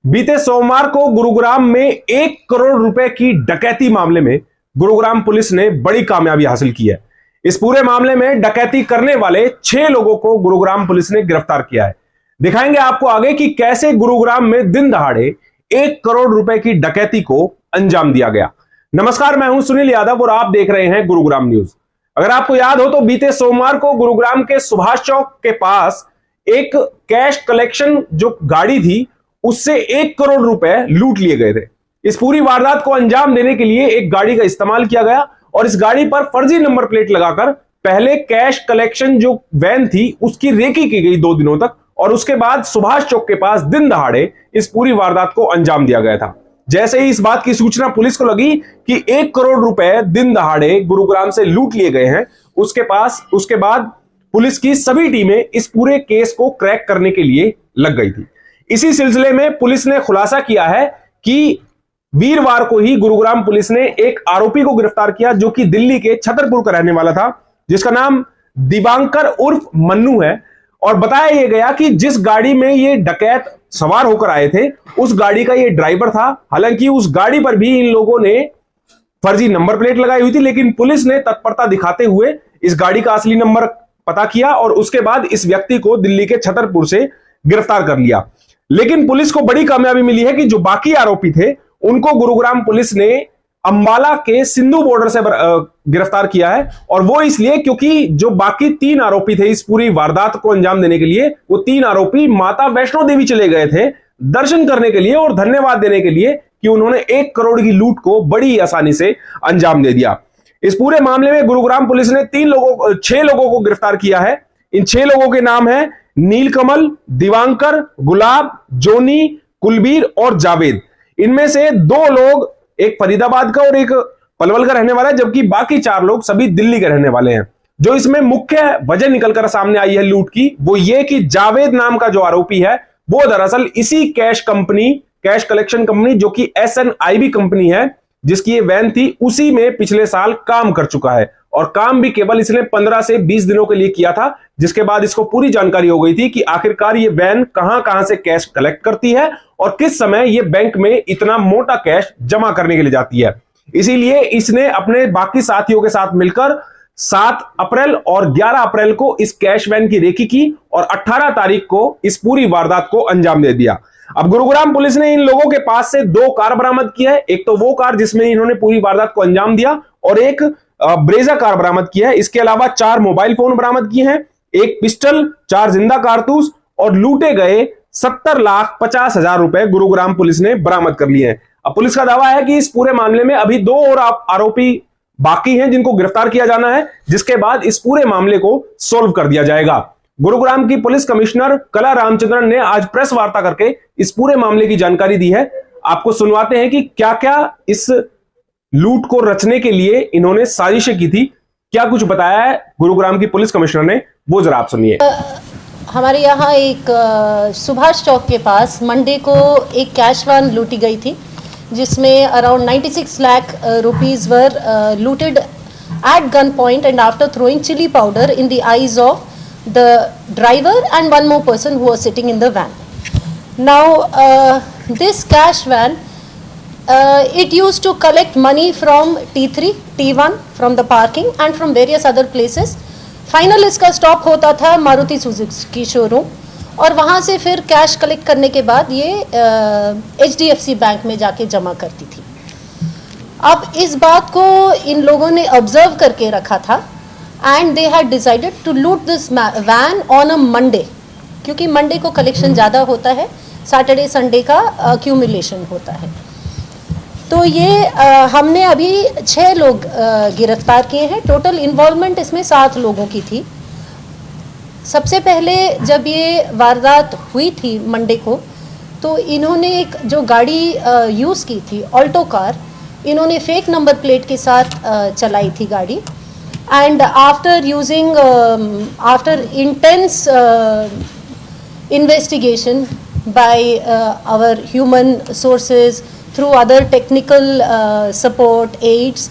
बीते सोमवार को गुरुग्राम में 1 करोड़ रुपए की डकैती मामले में गुरुग्राम पुलिस ने बड़ी कामयाबी हासिल की है। इस पूरे मामले में डकैती करने वाले 6 लोगों को गुरुग्राम पुलिस ने गिरफ्तार किया है। दिखाएंगे आपको आगे कि कैसे गुरुग्राम में दिन दहाड़े 1 करोड़ रुपए की डकैती को अंजाम दिया गया। नमस्कार, मैं हूं सुनील यादव और आप देख रहे हैं गुरुग्राम न्यूज। अगर आपको याद हो तो बीते सोमवार को गुरुग्राम के सुभाष चौक के पास एक कैश कलेक्शन जो गाड़ी थी उससे 1 करोड़ रुपए लूट लिए गए थे। इस पूरी वारदात को अंजाम देने के लिए एक गाड़ी का इस्तेमाल किया गया और इस गाड़ी पर फर्जी नंबर प्लेट लगाकर पहले कैश कलेक्शन जो वैन थी उसकी रेकी की गई 2 दिनों तक और उसके बाद सुभाष चौक के पास दिन दहाड़े इस पूरी वारदात को अंजाम दिया गया था। जैसे ही इस बात की सूचना पुलिस को लगी कि 1 करोड़ रुपए दिन दहाड़े गुरुग्राम से लूट लिए गए हैं, उसके बाद पुलिस की सभी टीमें इस पूरे केस को क्रैक करने के लिए लग गई थी। इसी सिलसिले में पुलिस ने खुलासा किया है कि वीरवार को ही गुरुग्राम पुलिस ने एक आरोपी को गिरफ्तार किया जो कि दिल्ली के छतरपुर का रहने वाला था, जिसका नाम दिवांकर उर्फ मन्नू है। और बताया यह गया कि जिस गाड़ी में ये डकैत सवार होकर आए थे उस गाड़ी का ये ड्राइवर था। हालांकि उस गाड़ी पर भी इन लोगों ने फर्जी नंबर प्लेट लगाई हुई थी, लेकिन पुलिस ने तत्परता दिखाते हुए इस गाड़ी का असली नंबर पता किया और उसके बाद इस व्यक्ति को दिल्ली के छतरपुर से गिरफ्तार कर लिया। लेकिन पुलिस को बड़ी कामयाबी मिली है कि जो बाकी आरोपी थे उनको गुरुग्राम पुलिस ने अंबाला के सिंधु बॉर्डर से गिरफ्तार किया है। और वो इसलिए क्योंकि जो बाकी 3 आरोपी थे इस पूरी वारदात को अंजाम देने के लिए, वो 3 आरोपी माता वैष्णो देवी चले गए थे दर्शन करने के लिए और धन्यवाद देने के लिए कि उन्होंने 1 करोड़ की लूट को बड़ी आसानी से अंजाम दे दिया। इस पूरे मामले में गुरुग्राम पुलिस ने 6 लोगों को गिरफ्तार किया है। इन 6 लोगों के नाम है नीलकमल, दिवांकर, गुलाब, जोनी, कुलबीर और जावेद। इनमें से 2 लोग, एक फरीदाबाद का और एक पलवल का रहने वाला है, जबकि बाकी 4 लोग सभी दिल्ली के रहने वाले हैं। जो इसमें मुख्य वजह निकलकर सामने आई है लूट की, वो ये कि जावेद नाम का जो आरोपी है वो दरअसल इसी कैश कलेक्शन कंपनी जो कि SNIB कंपनी है जिसकी ये वैन थी, उसी में पिछले साल काम कर चुका है। और काम भी केवल इसने 15 से 20 दिनों के लिए किया था, जिसके बाद इसको पूरी जानकारी हो गई थी कि आखिरकार ये वैन कहां से कैश कलेक्ट करती है और किस समय ये बैंक में इतना मोटा कैश जमा करने के लिए जाती है। इसीलिए इसने अपने बाकी साथियों के साथ मिलकर 7 अप्रैल और 11 अप्रैल को इस कैश वैन की रेकी की और 18 तारीख को इस पूरी वारदात को अंजाम दे दिया। अब गुरुग्राम पुलिस ने इन लोगों के पास से 2 कार बरामद की है। एक तो वो कार जिसमें इन्होंने पूरी वारदात को अंजाम दिया और एक ब्रेजा कार बरामद की है। इसके अलावा 4 मोबाइल फोन बरामद किए हैं, एक पिस्टल, 4 जिंदा कारतूस और लूटे गए 70,50,000 रुपए गुरुग्राम पुलिस ने बरामद कर लिए हैं। अब पुलिस का दावा है कि इस पूरे मामले में अभी 2 और आरोपी बाकी हैं जिनको गिरफ्तार किया जाना है, जिसके बाद इस पूरे मामले को सोल्व कर दिया जाएगा। गुरुग्राम की पुलिस कमिश्नर कला रामचंद्रन ने आज प्रेस वार्ता करके इस पूरे मामले की जानकारी दी है। आपको सुनवाते हैं कि क्या क्या इस लूट को रचने के लिए इन्होंने साजिशें की थी, क्या कुछ बताया है गुरुग्राम की पुलिस कमिश्नर ने, वो जरा आप सुनिए। हमारे यहाँ एक सुभाष चौक के पास मंडे को एक कैश वैन लूटी गई थी जिसमें around 96 lakh rupees were looted at gun point and after throwing chilli powder in the eyes of the driver and one more person who was sitting in the van. Now this cash van it used to collect money from T3, T1 from the parking and from various other places. Final इसका stop होता था Maruti Suzuki showroom और वहाँ से फिर cash collect करने के बाद ये HDFC बैंक में जाके जमा करती थी। अब इस बात को इन लोगों ने ऑब्जर्व करके रखा था and they had decided to loot this van on a Monday, क्योंकि मंडे को कलेक्शन ज़्यादा होता है, सैटरडे संडे का accumulation होता है। तो ये हमने अभी 6 लोग गिरफ्तार किए हैं। टोटल इन्वॉल्वमेंट इसमें 7 लोगों की थी। सबसे पहले जब ये वारदात हुई थी मंडे को, तो इन्होंने एक जो गाड़ी यूज़ की थी ऑल्टो कार, इन्होंने फेक नंबर प्लेट के साथ चलाई थी गाड़ी। And after intense investigation by our human sources through other technical support aids,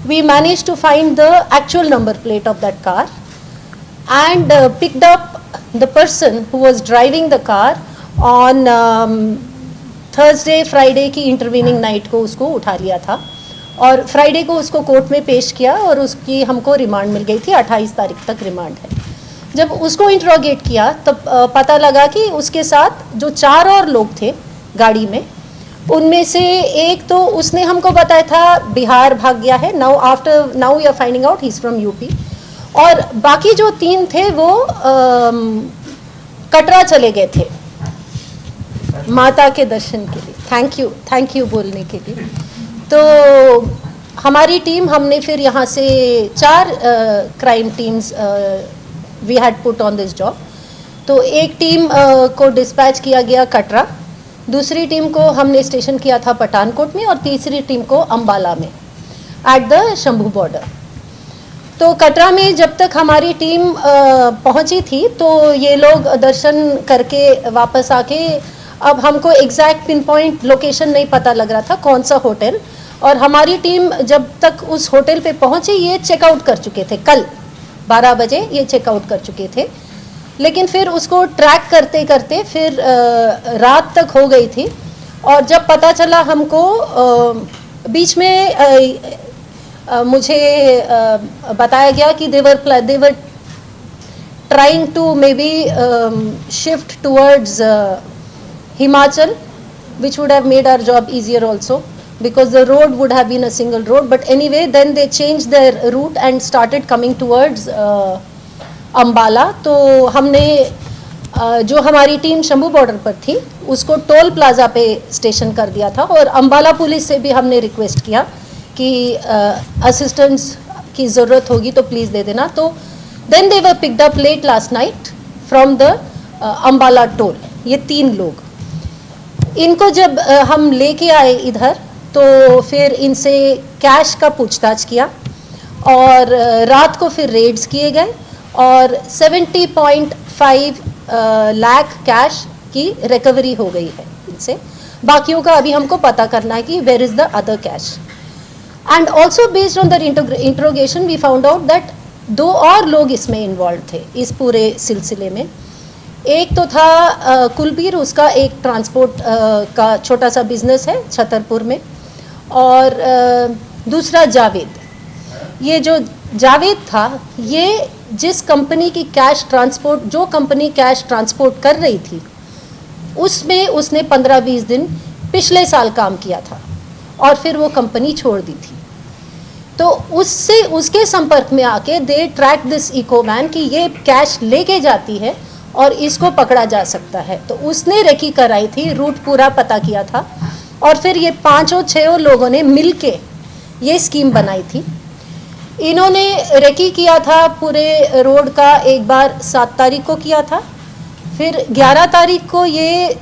we managed to find the actual number plate of that car and picked up the person who was driving the car on Thursday Friday की intervening night को उसको उठा लिया था और Friday को उसको court में पेश किया और उसकी हमको रिमांड मिल गई थी, 28 तारीख तक रिमांड है। जब उसको इंट्रोगेट किया तब पता लगा कि उसके साथ जो 4 और लोग थे गाड़ी में, उनमें से एक तो उसने हमको बताया था बिहार भाग गया है, now we are finding out he is from UP, और बाकी जो 3 थे वो कटरा चले गए थे माता के दर्शन के लिए। थैंक यू बोलने के लिए। तो हमारी टीम, हमने फिर यहाँ से 4 crime teams we had put on this job. तो एक टीम को डिस्पैच किया गया कटरा, दूसरी टीम को हमने स्टेशन किया था पठानकोट में और तीसरी टीम को अंबाला में एट द शंभू बॉर्डर। तो कटरा में जब तक हमारी टीम पहुंची थी तो ये लोग दर्शन करके वापस आके, अब हमको एग्जैक्ट पिन पॉइंट लोकेशन नहीं पता लग रहा था कौन सा होटल, और हमारी टीम जब तक उस होटल पे पहुंची ये चेकआउट कर चुके थे, कल 12 बजे ये चेकआउट कर चुके थे। लेकिन फिर उसको ट्रैक करते करते फिर रात तक हो गई थी, और जब पता चला हमको बीच में मुझे बताया गया कि they're trying to maybe shift towards Himachal, which would have made our job easier also, because the road would have been a single road. But anyway, then they changed their route and started coming towards Ambala. तो हमने जो हमारी team Shambhu border पर थी उसको toll plaza पे station कर दिया था, और अंबाला पुलिस से भी हमने रिक्वेस्ट किया कि असिस्टेंस की ज़रूरत होगी तो प्लीज़ दे देना। तो then they were picked up late last night from the Ambala toll, ये 3 लोग। इनको जब हम लेके आए इधर तो फिर इनसे कैश का पूछताछ किया और रात को फिर रेड्स किए गए और 70.5 लाख कैश की रिकवरी हो गई है इनसे। बाकियों का अभी हमको पता करना है कि where is the other cash. And also based on the interrogation we found out that 2 और लोग इसमें इन्वॉल्व थे इस पूरे सिलसिले में। एक तो था कुलबीर, उसका एक ट्रांसपोर्ट का छोटा सा बिजनेस है छतरपुर में, और दूसरा जावेद। ये जो जावेद था ये जिस कंपनी की जो कंपनी कैश ट्रांसपोर्ट कर रही थी उसमें उसने 15-20 दिन पिछले साल काम किया था और फिर वो कंपनी छोड़ दी थी। तो उसके संपर्क में आके दे ट्रैक दिस इको वैन कि ये कैश लेके जाती है और इसको पकड़ा जा सकता है। तो उसने रेकी कराई थी, रूट पूरा पता किया था, और फिर ये 5-6 लोगों ने मिलके ये स्कीम बनाई थी। इन्होंने रेकी किया था पूरे रोड का, एक बार 7 तारीख को किया था, फिर 11 तारीख को ये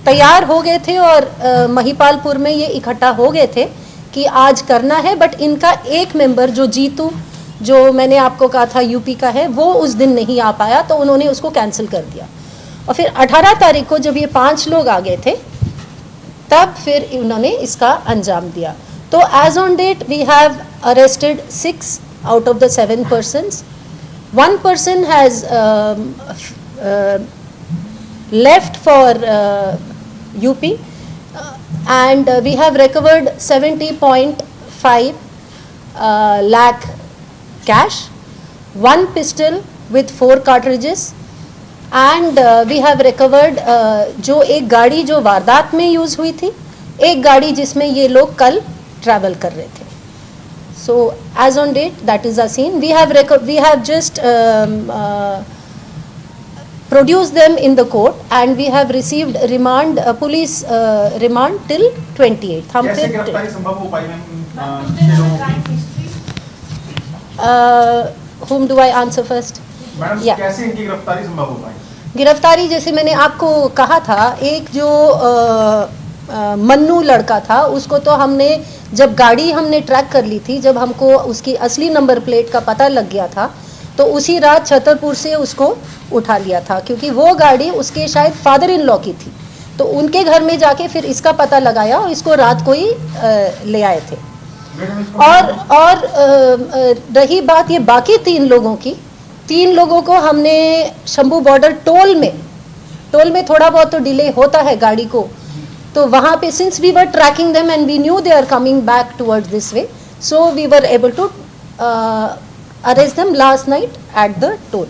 तैयार हो गए थे और महिपालपुर में ये इकट्ठा हो गए थे कि आज करना है। बट इनका एक मेंबर जो जीतू, जो मैंने आपको कहा था यूपी का है, वो उस दिन नहीं आ पाया तो उन्होंने उसको कैंसिल कर दिया। और फिर 18 तारीख को जब ये 5 लोग आ गए थे तब फिर उन्होंने इसका अंजाम दिया। तो as on date we have arrested 6 out of the 7 persons. 1 person has left for UP and we have recovered 70.5 lakh cash, 1 pistol with 4 cartridges, and we have recovered जो एक गाड़ी जो वारदात में यूज़ हुई थी, एक गाड़ी जिसमें ये लोग कल ट्रैवल कर रहे थे। So as on date that is a scene. We have just produced them in the court and we have received remand, police remand till 28th. हम कैसे फिर गिरफ्तारी संभव हो पाई ma'am? whom do I answer first? Madam Yeah. कैसे इनकी गिरफ्तारी संभव हो पाई? गिरफ्तारी जैसे मैंने आपको कहा था, एक जो मन्नू लड़का था उसको तो हमने जब गाड़ी हमने ट्रैक कर ली थी, जब हमको उसकी असली नंबर प्लेट का पता लग गया था तो उसी रात छतरपुर से उसको उठा लिया था, क्योंकि वो गाड़ी उसके शायद फादर इन लॉ की थी। तो उनके घर में जाके फिर इसका पता लगाया और इसको रात को ही ले आए थे। और रही बात ये बाकी 3 लोगों की, 3 लोगों को हमने शंभू बॉर्डर टोल में थोड़ा बहुत तो डिले होता है गाड़ी को तो वहाँ पे since we were tracking them and we knew they are coming back towards this way, so we were able to arrest them last night at the toll.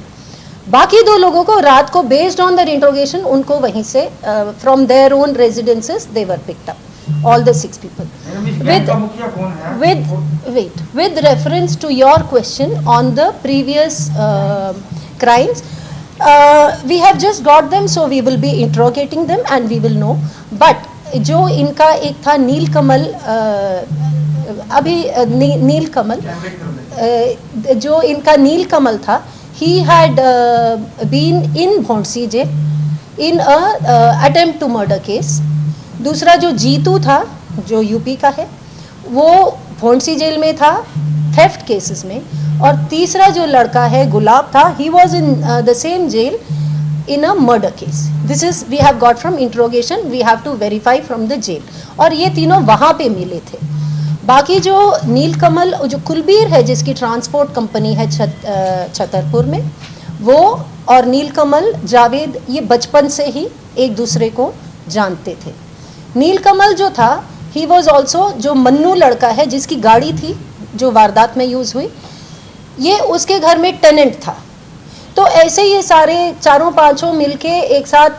बाकी 2 लोगों को रात को बेस्ड ऑन द इंट्रोगेशन उनको वहीं से from their own residences they were picked up, all the 6 people. With reference to your question on the previous crimes, we have just got them, so we will be interrogating them and we will know. But जो इनका एक था नीलकमल, अभी नीलकमल, जो इनका नीलकमल था, he had been in Bhondsi jail in a attempt to murder case. दूसरा जो जीतू था जो यूपी का है वो भौंडसी जेल में था थेफ्ट केसेस में, और तीसरा जो लड़का है गुलाब था, he was in the same jail in a murder case. This is we have got from interrogation, we have to verify from the jail, और ये तीनों वहाँ पे मिले थे। बाकी जो नीलकमल, जो कुलबीर है जिसकी ट्रांसपोर्ट कंपनी है छतरपुर में, वो और नीलकमल जावेद ये बचपन से ही एक दूसरे को जानते थे। नीलकमल जो था ही वॉज ऑल्सो, जो मन्नू लड़का है जिसकी गाड़ी थी जो वारदात में यूज़ हुई, ये उसके घर में टेनेंट था। तो ऐसे ये सारे 4-5 मिलके एक साथ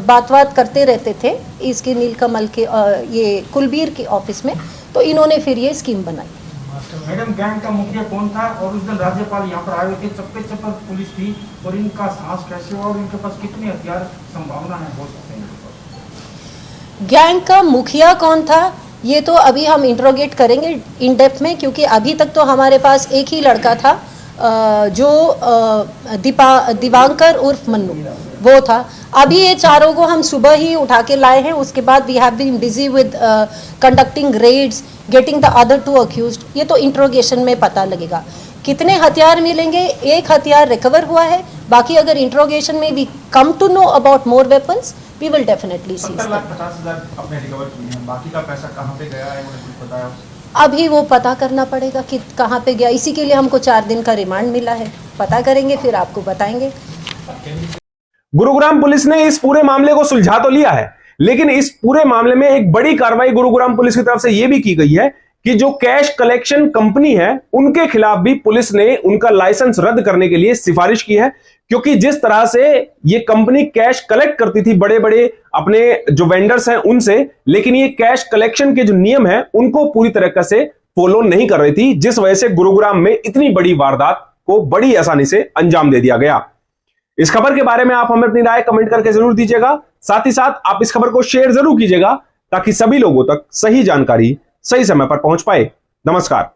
बात करते रहते थे इसके नीलकमल के ये कुलबीर के ऑफिस में, तो इन्होंने फिर ये स्कीम बनाई। मैडम, गैंग का मुखिया कौन था और उस दिन राज्यपाल यहाँ पर आए हुए थे, चप्पे चप्पे पुलिस थी, और इनका साहस कैसे हुआ और इनके पास कितने हथियार संभावना है हो सकते हैं? गैंग का मुखिया कौन था ये तो अभी हम इंट्रोगेट करेंगे इन डेप्थ में, क्योंकि अभी तक तो हमारे पास एक ही लड़का था जो दिवांकर उर्फ मन्नू, वो था। अभी ये 4 को हम सुबह ही उठा के लाए हैं, उसके बाद we have been busy with conducting raids, getting the other 2 accused. ये तो इंट्रोगेशन में पता लगेगा कितने हथियार मिलेंगे। एक हथियार रिकवर हुआ है, बाकी अगर इंट्रोगेशन में we come to know about more weapons we will definitely see. 70,50,000 अपने रिकवर किए हैं, बाकी का पैसा कहाँ पे गया है मुझे कुछ पता है? अभी वो पता करना पड़ेगा कि कहाँ पे गया, इसी के लिए हमको 4 दिन का रिमांड मिला है, पता करेंगे फिर आपको बताएंगे। गुरुग्राम पुलिस ने इस पूरे मामले को सुलझा तो लिया है, लेकिन इस पूरे मामले में एक बड़ी कार्रवाई गुरुग्राम पुलिस की तरफ से यह भी की गई है कि जो कैश कलेक्शन कंपनी है उनके खिलाफ भी पुलिस ने उनका लाइसेंस रद्द करने के लिए सिफारिश की है, क्योंकि जिस तरह से ये कंपनी कैश कलेक्ट करती थी बड़े बड़े अपने जो वेंडर्स हैं उनसे, लेकिन ये कैश कलेक्शन के जो नियम हैं उनको पूरी तरीके से फॉलो नहीं कर रही थी, जिस वजह से गुरुग्राम में इतनी बड़ी वारदात को बड़ी आसानी से अंजाम दे दिया गया। इस खबर के बारे में आप हमें अपनी राय कमेंट करके जरूर दीजिएगा, साथ ही साथ आप इस खबर को शेयर जरूर कीजिएगा ताकि सभी लोगों तक सही जानकारी सही समय पर पहुंच पाए। नमस्कार।